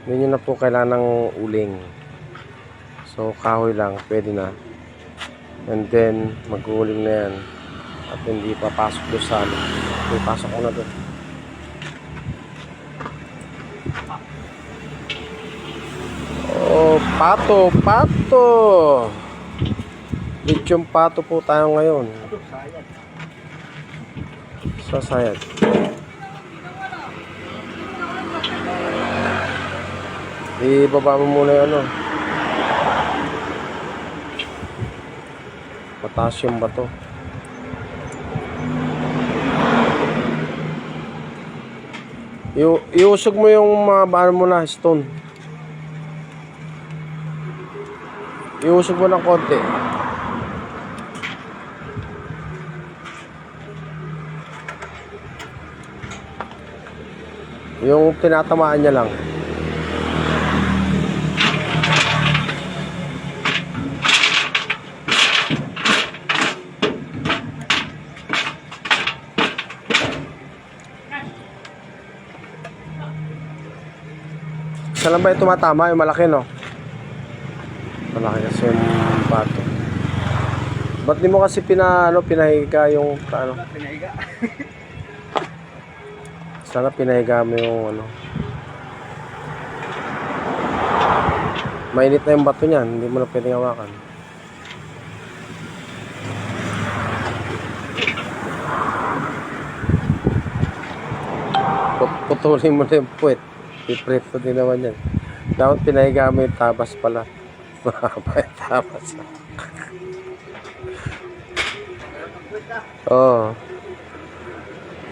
Hindi nyo na po kailangan ng uling. So kahoy lang, pwede na. And then mag-uuling na yan. At hindi papasok doon sa ano. Okay, pasok ko na doon. Oh, pato, pato. Lechong pato po tayo ngayon. Sa sayad. Ibaba mo muna yung ano. Mataas yung bato. Iusog mo yung mga ano mo na stone. Iusog mo ng konti. Yung tinatamaan niya lang. Isa lang ba yung tumatama? Yung malaki, no? Malaki kasi yung pato. Ba't di mo kasi pinahiga yung ano? Pinahiga. Sana pinahiga mo yung ano. Mainit na yung bato niyan. Hindi mo na pwedeng hawakan. Putulin mo na yung puwet. Pipreto din naman yan. Dapat pinahiga mo yung tabas pala. Mahaba yung tabas. Oo.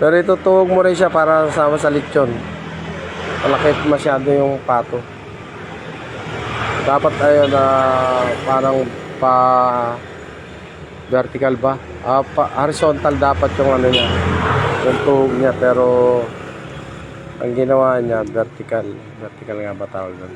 Pero itutuwag mo rin siya para sama sa lechon. Malaki masyado yung pato. Dapat ayun na parang pa vertical ba? Horizontal dapat yung ano niya. Yung tuhog niya, pero ang ginawa niya vertical. Vertical nga ba tawag doon?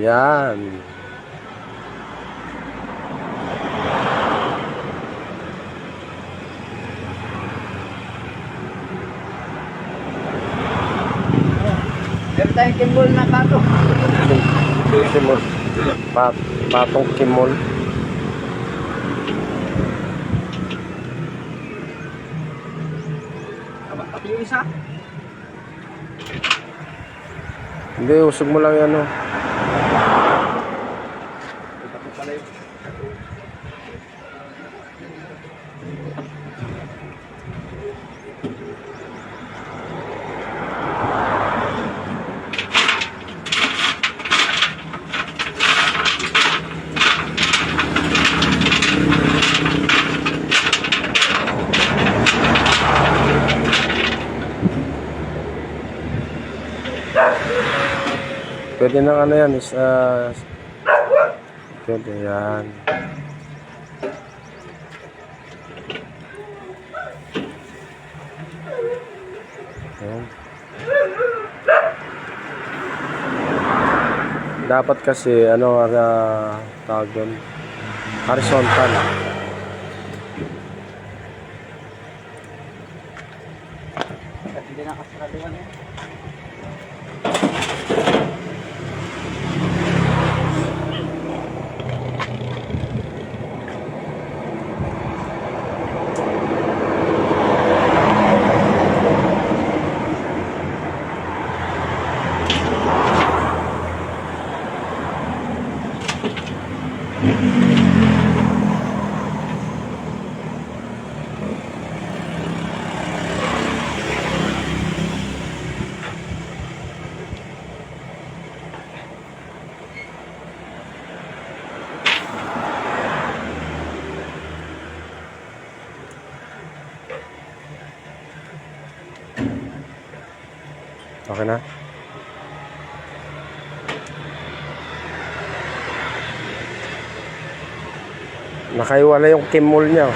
Yan. Meron tayong kimbol na pato. Kimol. Patong kimol. Pati yung isa. Hindi, usog mo lang yan, no? Ito po pala yun. Pwede nang ano yan is pwede yan. Ayan. Dapat kasi ano tawag doon, horizontal. At hindi nakasaraduhan yan. Okay na? Nakaiwala yung kimol niya.